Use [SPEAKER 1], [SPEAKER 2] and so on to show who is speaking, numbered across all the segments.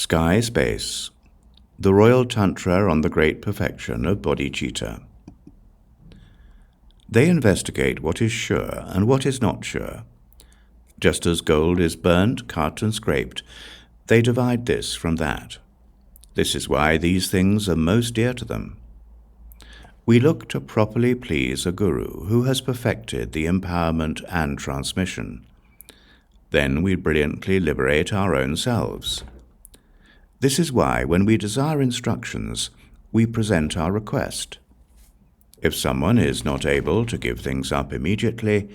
[SPEAKER 1] Sky Space, the Royal Tantra on the Great Perfection of Bodhicitta. They investigate what is sure and what is not sure. Just as gold is burnt, cut, and scraped, they divide this from that. This is why these things are most dear to them. We look to properly please a guru who has perfected the empowerment and transmission. Then we brilliantly liberate our own selves. This is why when we desire instructions, we present our request. If someone is not able to give things up immediately,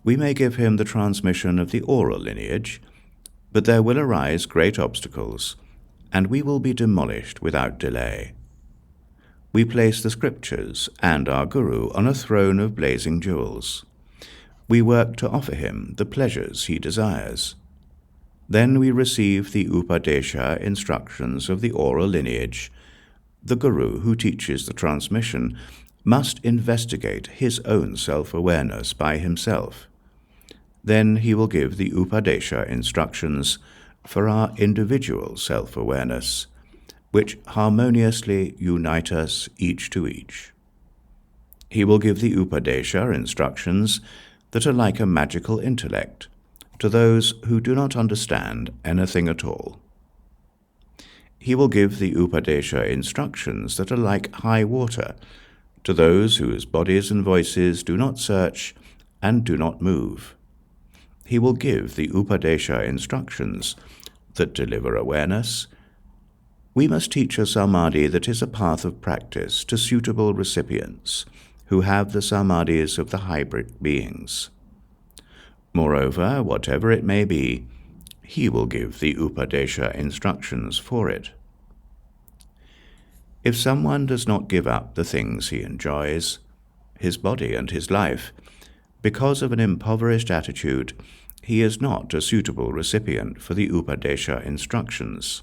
[SPEAKER 1] we may give him the transmission of the oral lineage, but there will arise great obstacles, and we will be demolished without delay. We place the scriptures and our guru on a throne of blazing jewels. We work to offer him the pleasures he desires. Then we receive the Upadesha instructions of the oral lineage. The guru who teaches the transmission must investigate his own self-awareness by himself. Then he will give the Upadesha instructions for our individual self-awareness, which harmoniously unite us each to each. He will give the Upadesha instructions that are like a magical intellect to those who do not understand anything at all. He will give the Upadesha instructions that are like high water to those whose bodies and voices do not search and do not move. He will give the Upadesha instructions that deliver awareness. We must teach a samadhi that is a path of practice to suitable recipients who have the samadhis of the hybrid beings. Moreover, whatever it may be, he will give the Upadesha instructions for it. If someone does not give up the things he enjoys, his body and his life, because of an impoverished attitude, he is not a suitable recipient for the Upadesha instructions.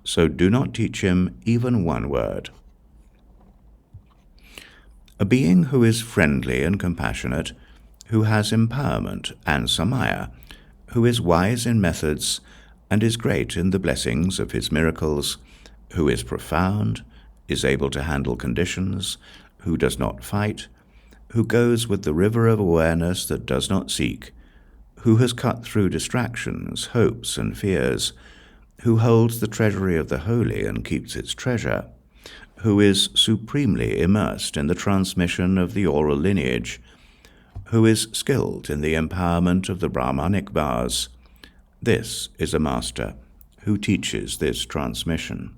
[SPEAKER 1] So do not teach him even one word. A being who is friendly and compassionate, who has empowerment and samaya, who is wise in methods and is great in the blessings of his miracles, who is profound, is able to handle conditions, who does not fight, who goes with the river of awareness that does not seek, who has cut through distractions, hopes, and fears, who holds the treasury of the holy and keeps its treasure, who is supremely immersed in the transmission of the oral lineage, who is skilled in the empowerment of the Brahmanic bars. This is a master who teaches this transmission.